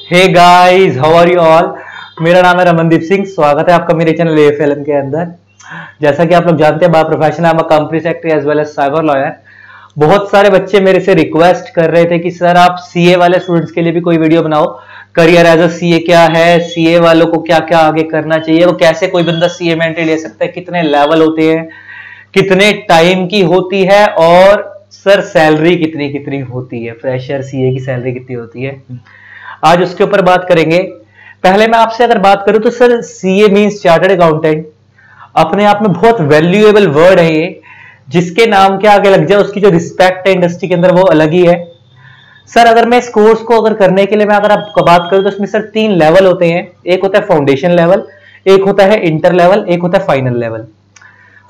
Hey guys, how are you all. मेरा नाम है रमनदीप सिंह। स्वागत है आपका मेरे चैनल एएफएलएम के अंदर। जैसा कि आप लोग जानते हैं, by profession I am a company secretary as well as cyber lawyer. बहुत सारे बच्चे मेरे से रिक्वेस्ट कर रहे थे कि सर आप सीए वाले स्टूडेंट्स के लिए भी कोई वीडियो बनाओ। करियर एज अ सीए क्या है, सीए वालों को क्या क्या आगे करना चाहिए, वो कैसे कोई बंदा सीए में एंट्री ले सकता है, कितने लेवल होते हैं, कितने टाइम की होती है, और सर सैलरी कितनी कितनी होती है, फ्रेशर सीए की सैलरी कितनी होती है, आज उसके ऊपर बात करेंगे। पहले मैं आपसे अगर बात करूं तो sir CA means chartered accountant. अपने आप में बहुत वैल्यूएबल वर्ड है ये, जिसके नाम के आगे लग जाए उसकी जो रिस्पेक्ट है इंडस्ट्री के अंदर वो अलग ही है। सर अगर मैं इस कोर्स को अगर करने के लिए मैं अगर आपको बात करूं तो इसमें सर 3 लेवल होते हैं। एक होता है फाउंडेशन लेवल, एक होता है इंटर लेवल, एक होता है फाइनल लेवल।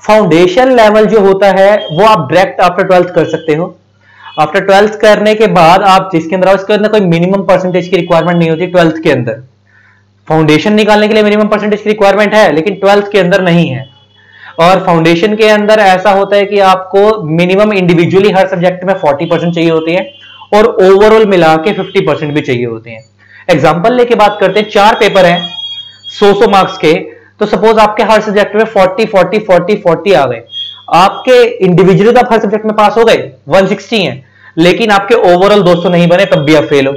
फाउंडेशन लेवल जो होता है वो आप डायरेक्ट आफ्टर 12th कर सकते हो। आफ्टर 12th करने के बाद आप जिसके अंदर इसके अंदर कोई मिनिमम परसेंटेज की रिक्वायरमेंट नहीं होती। 12th के अंदर फाउंडेशन निकालने के लिए मिनिमम परसेंटेज की रिक्वायरमेंट है, लेकिन 12th के अंदर नहीं है। और फाउंडेशन के अंदर ऐसा होता है कि आपको मिनिमम इंडिविजुअली हर सब्जेक्ट में 40% चाहिए होती है, और ओवरऑल मिला के 50% भी चाहिए होते हैं। एग्जाम्पल लेके बात करते हैं, 4 पेपर हैं 100 मार्क्स के, तो सपोज आपके हर सब्जेक्ट में 40 आ गए। आपके इंडिविजुअली तो आप हर सब्जेक्ट में पास हो गए, 160 है, लेकिन आपके ओवरऑल 200 नहीं बने, तब भी आप फेल हो।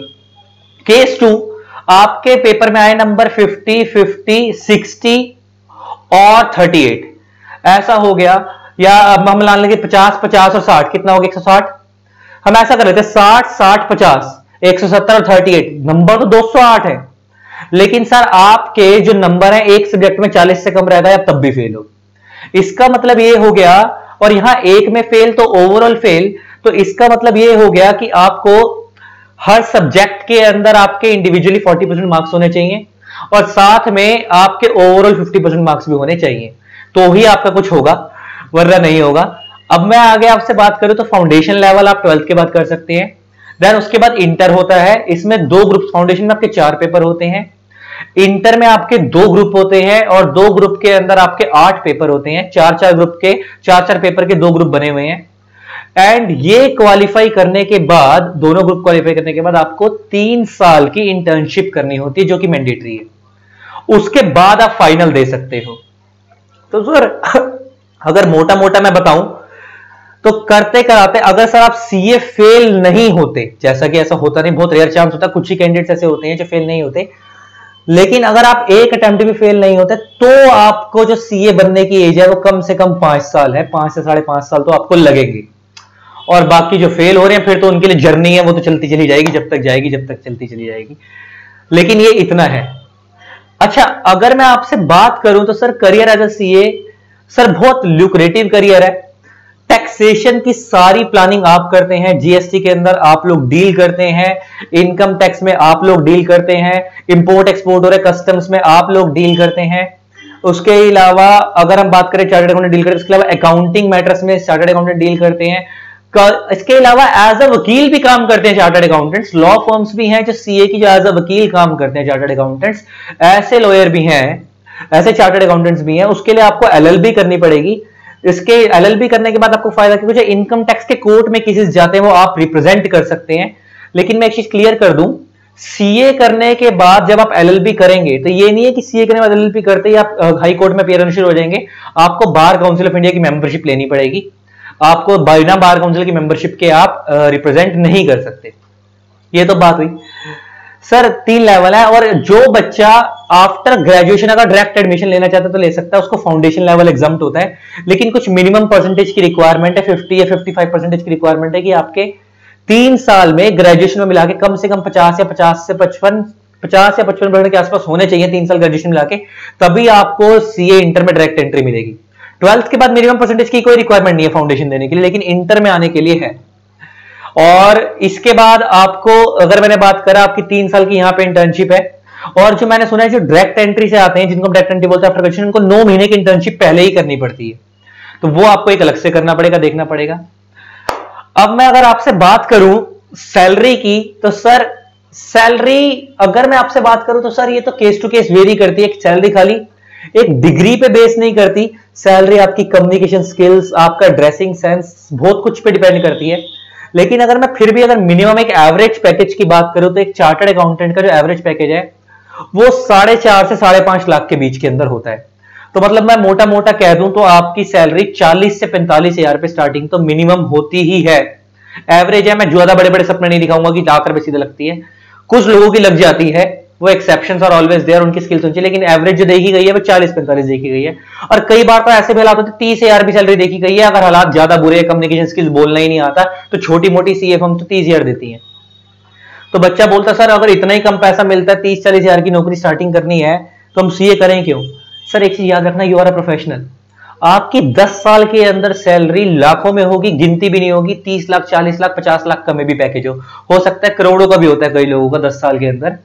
केस 2, आपके पेपर में आए नंबर 50, 60 और 38, ऐसा हो गया। या अब हम मान लेंगे 50 और 60, कितना हो गया 160। हम ऐसा कर लेते हैं 60, 50, 170 और 38, नंबर तो 208 है, लेकिन सर आपके जो नंबर है एक सब्जेक्ट में 40 से कम रहता है, तब भी फेल हो। इसका मतलब ये हो गया, और यहां एक में फेल तो ओवरऑल फेल, तो इसका मतलब ये हो गया कि आपको हर सब्जेक्ट के अंदर आपके इंडिविजुअली 40% मार्क्स होने चाहिए, और साथ में आपके ओवरऑल 50% मार्क्स भी होने चाहिए, तो ही आपका कुछ होगा, वरना नहीं होगा। अब मैं आगे आपसे बात करूं तो फाउंडेशन लेवल आप 12th के बाद कर सकते हैं। देन उसके बाद इंटर होता है। इसमें 2 ग्रुप, फाउंडेशन में आपके 4 पेपर होते हैं, इंटर में आपके 2 ग्रुप होते हैं, और 2 ग्रुप के अंदर आपके 8 पेपर होते हैं। 4-4 ग्रुप के 4-4 पेपर के 2 ग्रुप बने हुए हैं। एंड ये क्वालिफाई करने के बाद, दोनों ग्रुप क्वालिफाई करने के बाद आपको 3 साल की इंटर्नशिप करनी होती है, जो कि मैंडेटरी है। उसके बाद आप फाइनल दे सकते हो। तो सर अगर मोटा मोटा मैं बताऊं तो करते कराते अगर सर आप सीए फेल नहीं होते, जैसा कि ऐसा होता नहीं, बहुत रेयर चांस होता है, कुछ ही कैंडिडेट्स ऐसे होते हैं जो फेल नहीं होते, लेकिन अगर आप एक अटेम्प्ट भी फेल नहीं होते तो आपको जो सीए बनने की एज है वो कम से कम 5 साल है। 5 से 5.5 साल तो आपको लगेंगे। और बाकी जो फेल हो रहे हैं फिर तो उनके लिए जर्नी है, वो तो चलती चली जाएगी, जब तक जाएगी, जब तक चलती चली जाएगी, लेकिन ये इतना है। अच्छा, अगर मैं आपसे बात करूं तो sir career as a CA sir बहुत ल्यूक्रेटिव करियर है। टैक्सेशन की सारी प्लानिंग आप करते हैं, जीएसटी के अंदर आप लोग डील करते हैं, इनकम टैक्स में आप लोग डील करते हैं, इंपोर्ट एक्सपोर्ट और कस्टम्स में आप लोग डील करते हैं। उसके अलावा अगर हम बात करें चार्टर्ड अकाउंटेंट डील करते हैं, उसके अलावा अकाउंटिंग मैटर्स में चार्टर्ड अकाउंटेंट डील करते हैं। इसके अलावा एज अ वकील भी काम करते हैं चार्टर्ड अकाउंटेंट्स। लॉ फर्म्स भी हैं जो सीए की जो एज अ वकील काम करते हैं चार्टर्ड अकाउंटेंट्स, ऐसे लॉयर भी हैं, ऐसे चार्टर्ड अकाउंटेंट्स भी हैं। उसके लिए आपको एलएलबी करनी पड़ेगी। इसके एलएलबी करने के बाद आपको फायदा कि कुछ इनकम टैक्स के कोर्ट में केसेस जाते हैं वो आप रिप्रेजेंट कर सकते हैं। लेकिन मैं एक चीज क्लियर कर दूं, सीए करने के बाद जब आप एलएलबी करेंगे तो ये नहीं है कि सीए करने के बाद एलएलबी करते ही आप हाई कोर्ट में अपीयरेंस हो जाएंगे। आपको बार काउंसिल ऑफ इंडिया की मेंबरशिप लेनी पड़ेगी। आपको बिना बार काउंसिल की मेंबरशिप के आप रिप्रेजेंट नहीं कर सकते। ये तो बात हुई। सर 3 लेवल है, और जो बच्चा आफ्टर ग्रेजुएशन अगर डायरेक्ट एडमिशन लेना चाहता है तो ले सकता है, उसको फाउंडेशन लेवल एग्जाम्प्ट होता है, लेकिन कुछ मिनिमम परसेंटेज की रिक्वायरमेंट है, 50 या 55% की रिक्वायरमेंट है कि आपके 3 साल में ग्रेजुएशन में मिला के कम से कम 50 या 55% के आसपास होने चाहिए 3 साल ग्रेजुएशन मिला के, तभी आपको सीए इंटर में डायरेक्ट एंट्री मिलेगी। 12th के बाद मिनिमम परसेंटेज की कोई रिक्वायरमेंट नहीं है फाउंडेशन देने के लिए, लेकिन इंटर में आने के लिए है। और इसके बाद आपको अगर मैंने बात करा, आपकी 3 साल की यहां पे इंटर्नशिप है। और जो मैंने सुना है जो डायरेक्ट एंट्री से आते हैं, जिनको डायरेक्ट एंट्री बोलते हैं आफ्टर ग्रेजुएशन, उनको 9 महीने की इंटर्नशिप पहले ही करनी पड़ती है, तो वो आपको एक अलग से करना पड़ेगा, देखना पड़ेगा। अब मैं अगर आपसे बात करूं सैलरी की, तो सर सैलरी अगर मैं आपसे बात करूं तो सर ये तो केस टू केस वेरी करती है। सैलरी खाली एक डिग्री पे बेस नहीं करती, सैलरी आपकी कम्युनिकेशन स्किल्स, आपका ड्रेसिंग सेंस, बहुत कुछ पे डिपेंड करती है। लेकिन अगर मैं फिर भी अगर मिनिमम एक एवरेज पैकेज की बात करूं तो एक चार्टर्ड अकाउंटेंट का जो एवरेज पैकेज है वो 4.5 से 5.5 लाख के बीच के अंदर होता है। तो मतलब मैं मोटा मोटा कह दूं तो आपकी सैलरी 40 से 45 हजार पे स्टार्टिंग तो मिनिमम होती ही है। एवरेज है, मैं ज्यादा बड़े बड़े सपने नहीं दिखाऊंगा कि जाकर भी सीधे लगती है, कुछ लोगों की लग जाती है, वो एक्सेप्शंस आर ऑलवेज देयर, उनकी स्किल्स होनी चाहिए, लेकिन एवरेज जो देखी गई है वो 40-45 देखी गई है। और कई बार तो ऐसे भी हालात होते 30 हजार भी सैलरी देखी गई है। अगर हालात ज्यादा बुरे, कम्युनिकेशन स्किल्स बोलना ही नहीं आता, तो छोटी मोटी सीए फर्म तो 30 हजार देती है। तो बच्चा बोलता सर अगर इतना ही कम पैसा मिलता है, 30-40 हजार की नौकरी स्टार्टिंग करनी है, तो हम सीए करें क्यों? सर एक चीज याद रखना, यू आर अ प्रोफेशनल। आपकी 10 साल के अंदर सैलरी लाखों में होगी, गिनती भी नहीं होगी। 30 लाख, 40 लाख, 50 लाख का में भी पैकेज हो सकता है करोड़ों का भी होता है कई लोगों का 10 साल के अंदर।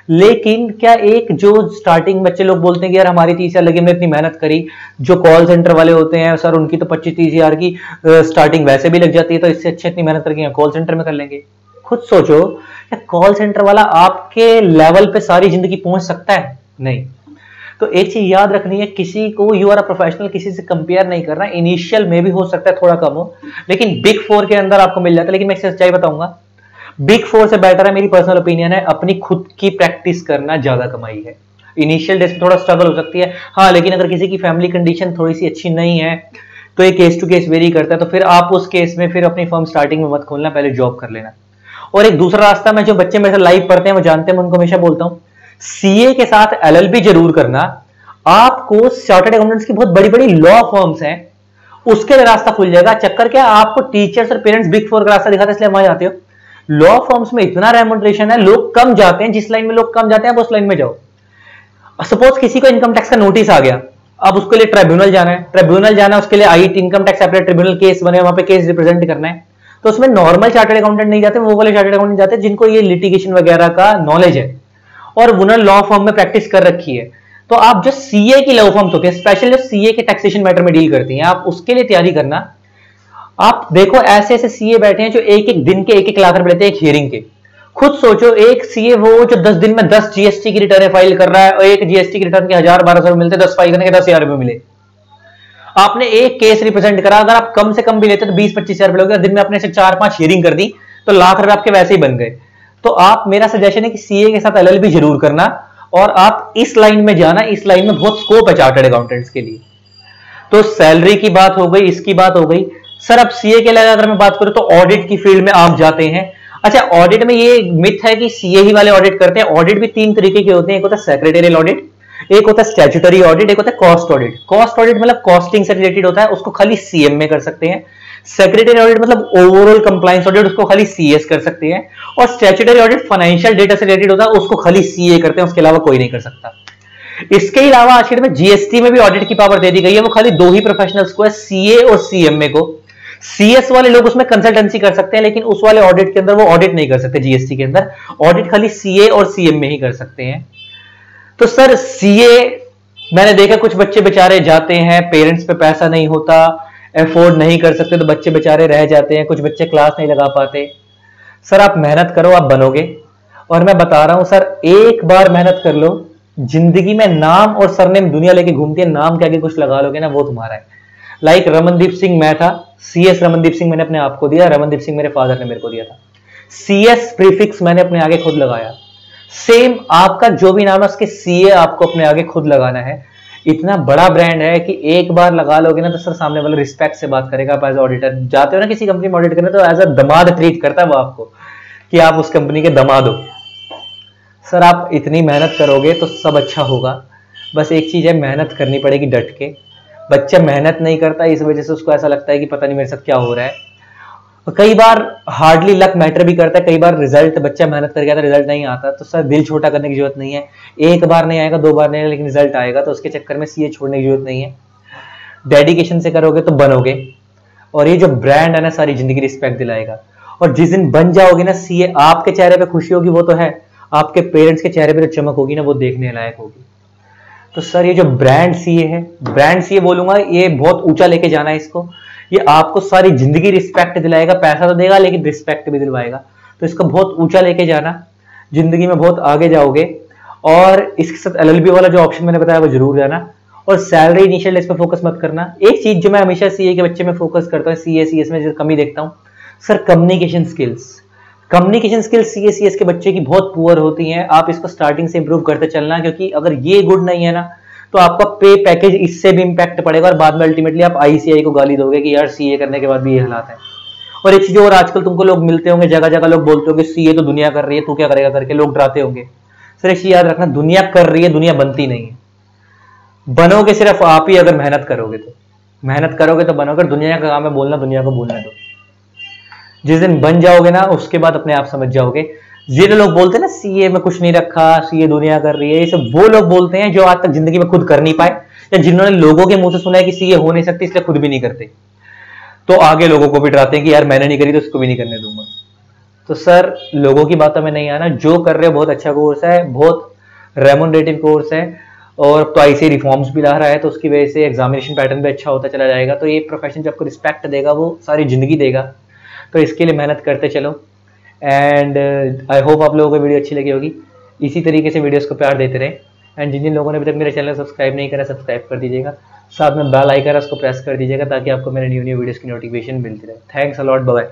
लेकिन क्या एक जो स्टार्टिंग बच्चे लोग बोलते हैं कि यार हमारी 30 हजार लगी, हमने इतनी मेहनत करी, जो कॉल सेंटर वाले होते हैं सर उनकी तो 25-30 हजार की स्टार्टिंग वैसे भी लग जाती है, तो इससे अच्छे इतनी मेहनत करके कॉल सेंटर में कर लेंगे। खुद सोचो, क्या कॉल सेंटर वाला आपके लेवल पे सारी जिंदगी पहुंच सकता है? नहीं। तो एक चीज याद रखनी है, किसी को यू आर अ प्रोफेशनल किसी से कंपेयर नहीं करना। इनिशियल में भी हो सकता है थोड़ा कम हो, लेकिन बिग 4 के अंदर आपको मिल जाता है। लेकिन मैं सच्चाई बताऊंगा, बिग 4 से बेटर है, मेरी पर्सनल ओपिनियन है, अपनी खुद की प्रैक्टिस करना ज्यादा कमाई है। इनिशियल डेज में थोड़ा स्ट्रगल हो सकती है, हाँ, लेकिन अगर किसी की फैमिली कंडीशन थोड़ी सी अच्छी नहीं है तो ये केस टू केस वेरी करता है, तो फिर आप उस केस में फिर अपनी फर्म स्टार्टिंग में मत खोलना, पहले जॉब कर लेना। और एक दूसरा रास्ता, मैं जो बच्चे मेरे से लाइव पढ़ते हैं वो जानते हैं, मैं उनको हमेशा बोलता हूं सीए के साथ एलएलबी जरूर करना। आपको चार्टर्ड अकाउंटेंट्स की बहुत बड़ी बड़ी लॉ फर्म्स हैं, उसके लिए रास्ता खुल जाएगा। चक्कर क्या, आपको टीचर्स और पेरेंट्स बिग 4 का रास्ता दिखाते हैं इसलिए वहां जाते हो। लॉ फर्म्स में इतना रेम्यूनरेशन है, लोग कम जाते हैं, जिस लाइन में लोग कम जाते हैं आप उस लाइन में जाओ। सपोज किसी को इनकम टैक्स का नोटिस आ गया, अब उसके लिए ट्रिब्यूनल जाना है, उसके लिए I income tax apply tribunal case बने, वहां पे केस रिप्रेजेंट करना है। तो उसमें नॉर्मल चार्टर्ड अकाउंटेंट नहीं जाते, वो वाले चार्टर्ड अकाउंटेंट जाते हैं जिनको ये लिटिगेशन वगैरह का नॉलेज है और उन्होंने लॉ फर्म में प्रैक्टिस कर रखी है। तो आप जो सीए की लॉ फर्म्स होती है, स्पेशली जो सीए के टैक्सेशन मैटर में डील करती हैं, आप उसके लिए तैयारी करना। आप देखो ऐसे ऐसे सीए बैठे हैं जो एक एक दिन के 1-1 लाख रुपए लेते हैं एक हियरिंग के। खुद सोचो, एक सीए वो जो 10 दिन में 10 जीएसटी की रिटर्न फाइल कर रहा है, और एक जीएसटी की रिटर्न के 1000-1200 मिलते, 10 फाइल करने के 10,000 रुपए मिले। आपने एक केस रिप्रेजेंट करा, अगर आप कम से कम भी लेते तो 20-25 हजार रुपए, दिन में आपने से 4-5 हियरिंग कर दी तो लाख रुपए आपके वैसे ही बन गए। तो आप, मेरा सजेशन है कि सीए के साथ एलएलबी जरूर करना, और आप इस लाइन में जाना, इस लाइन में बहुत स्कोप है चार्टर्ड अकाउंटेंट्स के लिए। तो सैलरी की बात हो गई, इसकी बात हो गई। सर अब सीए के लिए अगर मैं बात करूं तो ऑडिट की फील्ड में आप जाते हैं। अच्छा, ऑडिट में ये मिथ है कि सीए ही वाले ऑडिट करते हैं। ऑडिट भी 3 तरीके के होते हैं, एक होता है सेक्रेटरियल ऑडिट, एक होता है स्टैट्यूटरी ऑडिट, एक होता है कॉस्ट ऑडिट। कॉस्ट ऑडिट मतलब कॉस्टिंग से रिलेटेड होता है, उसको खाली सीएम में कर सकते हैं। सेक्रेटरी ऑडिट मतलब ओवरऑल कंप्लायंस ऑडिट, उसको खाली सीएस कर सकते हैं। और स्टैट्यूटरी ऑडिट फाइनेंशियल डेटा से रिलेटेड होता है, उसको खाली सीए करते हैं, उसके अलावा कोई नहीं कर सकता। इसके अलावा आज के डेट में जीएसटी में भी ऑडिट की पावर दे दी गई है, वो खाली 2 ही प्रोफेशनल्स को है, सीए और सीएमए को। सीएस वाले लोग उसमें कंसल्टेंसी कर सकते हैं, लेकिन उस वाले ऑडिट के अंदर वो ऑडिट नहीं कर सकते। जीएसटी के अंदर ऑडिट खाली सीए और सीएमए ही कर सकते हैं। तो सर सीए मैंने देखा कुछ बच्चे बेचारे जाते हैं, पेरेंट्स पे पैसा नहीं होता, अफोर्ड नहीं कर सकते, तो बच्चे बेचारे रह जाते हैं, कुछ बच्चे क्लास नहीं लगा पाते। सर आप मेहनत करो, आप बनोगे। और मैं बता रहा हूं सर, एक बार मेहनत कर लो, जिंदगी में नाम और सरनेम दुनिया लेके घूमती है, नाम के आगे कुछ लगा लोगे ना, वो तुम्हारा है। लाइक रमनदीप सिंह मैं था, सीएस रमनदीप सिंह मैंने अपने आप को दिया, रमनदीप सिंह मेरे फादर ने मेरे को दिया था। सीएस प्रीफिक्स मैंने अपने आगे खुद लगाया। सेम आपका जो भी नाम है उसके सीए आपको अपने आगे खुद लगाना है। इतना बड़ा ब्रांड है कि एक बार लगा लोगे ना तो सर सामने वाला रिस्पेक्ट से बात करेगा। आप एज ऑडिटर जाते हो ना किसी कंपनी में ऑडिट करने, तो एज अ दमाद ट्रीट करता है वो आपको, कि आप उस कंपनी के दमाद हो। सर आप इतनी मेहनत करोगे तो सब अच्छा होगा। बस एक चीज है, मेहनत करनी पड़ेगी डट के। बच्चा मेहनत नहीं करता, इस वजह से उसको ऐसा लगता है कि पता नहीं मेरे साथ क्या हो रहा है। कई बार हार्डली लक मैटर भी करता है, कई बार रिजल्ट, बच्चा मेहनत करके आता रिजल्ट नहीं आता, तो सर दिल छोटा करने की जरूरत नहीं है। एक बार नहीं आएगा, 2 बार नहीं आएगा, लेकिन रिजल्ट आएगा, तो उसके चक्कर में सीए छोड़ने की जरूरत नहीं है। डेडिकेशन से करोगे तो बनोगे, और ये जो ब्रांड है ना सारी जिंदगी रिस्पेक्ट दिलाएगा। और जिस दिन बन जाओगे ना सीए, आपके चेहरे पे खुशी होगी वो तो है, आपके पेरेंट्स के चेहरे पे जो चमक होगी ना वो देखने लायक होगी। तो सर ये जो ब्रांड सीए है, ब्रांड सीए बोलूंगा, ये बहुत ऊंचा लेके जाना है इसको। ये आपको सारी जिंदगी रिस्पेक्ट दिलाएगा, पैसा तो देगा लेकिन रिस्पेक्ट भी दिलवाएगा। तो इसको बहुत ऊंचा लेके जाना, जिंदगी में बहुत आगे जाओगे। और इसके साथ एलएलबी वाला जो ऑप्शन मैंने बताया वो जरूर जाना। और सैलरी इनिशियल इस पे फोकस मत करना। एक चीज जो मैं हमेशा सीए के बच्चे में फोकस करता हूँ, सीए सीएस में जो कमी देखता हूँ, सर कम्युनिकेशन स्किल्स सीएस के बच्चे की बहुत पुअर होती हैं। आप इसको स्टार्टिंग से इंप्रूव करते चलना, क्योंकि अगर ये गुड नहीं है ना तो आपका पे पैकेज इससे भी इंपैक्ट पड़ेगा और बाद में अल्टीमेटली आप आईसीआई को गाली दोगे कि यार सीए करने के बाद भी ये हालात है। और एक चीज और, आजकल तुमको लोग मिलते होंगे, जगह जगह लोग बोलते होंगे सीए तो दुनिया कर रही है, तू क्या करेगा करके लोग डराते होंगे। सर एक चीज याद रखना, दुनिया कर रही है, दुनिया बनती नहीं है। बनोगे सिर्फ आप ही अगर मेहनत करोगे तो बनोगे। दुनिया का काम है बोलना, दुनिया को बोलने दो। जिस दिन बन जाओगे ना उसके बाद अपने आप समझ जाओगे। ये लोग बोलते हैं ना सीए में कुछ नहीं रखा, सीए दुनिया कर रही है, ये सब वो लोग बोलते हैं जो आज तक जिंदगी में खुद कर नहीं पाए, या जिन्होंने लोगों के मुंह से सुना है कि सीए हो नहीं सकती इसलिए खुद भी नहीं करते, तो आगे लोगों को भी डराते हैं कि यार मैंने नहीं करी तो उसको भी नहीं करने दूंगा। तो सर लोगों की बातों में नहीं आना, जो कर रहे हो बहुत अच्छा कोर्स है, बहुत रेमुनरेटिव कोर्स है, और तो ऐसे रिफॉर्म्स भी ला रहा है, तो उसकी वजह से एग्जामिनेशन पैटर्न भी अच्छा होता चला जाएगा। तो ये प्रोफेशन जो आपको रिस्पेक्ट देगा वो सारी जिंदगी देगा, तो इसके लिए मेहनत करते चलो। एंड आई होप आप लोगों को वीडियो अच्छी लगी होगी। इसी तरीके से वीडियोस को प्यार देते रहें। एंड जिन जिन लोगों ने अभी तक मेरे चैनल सब्सक्राइब नहीं करा, सब्सक्राइब कर दीजिएगा, साथ में बेल आइकन उसको प्रेस कर दीजिएगा ताकि आपको मेरे न्यू वीडियोस की नोटिफिकेशन मिलती रहे। Thanks a lot, bye bye.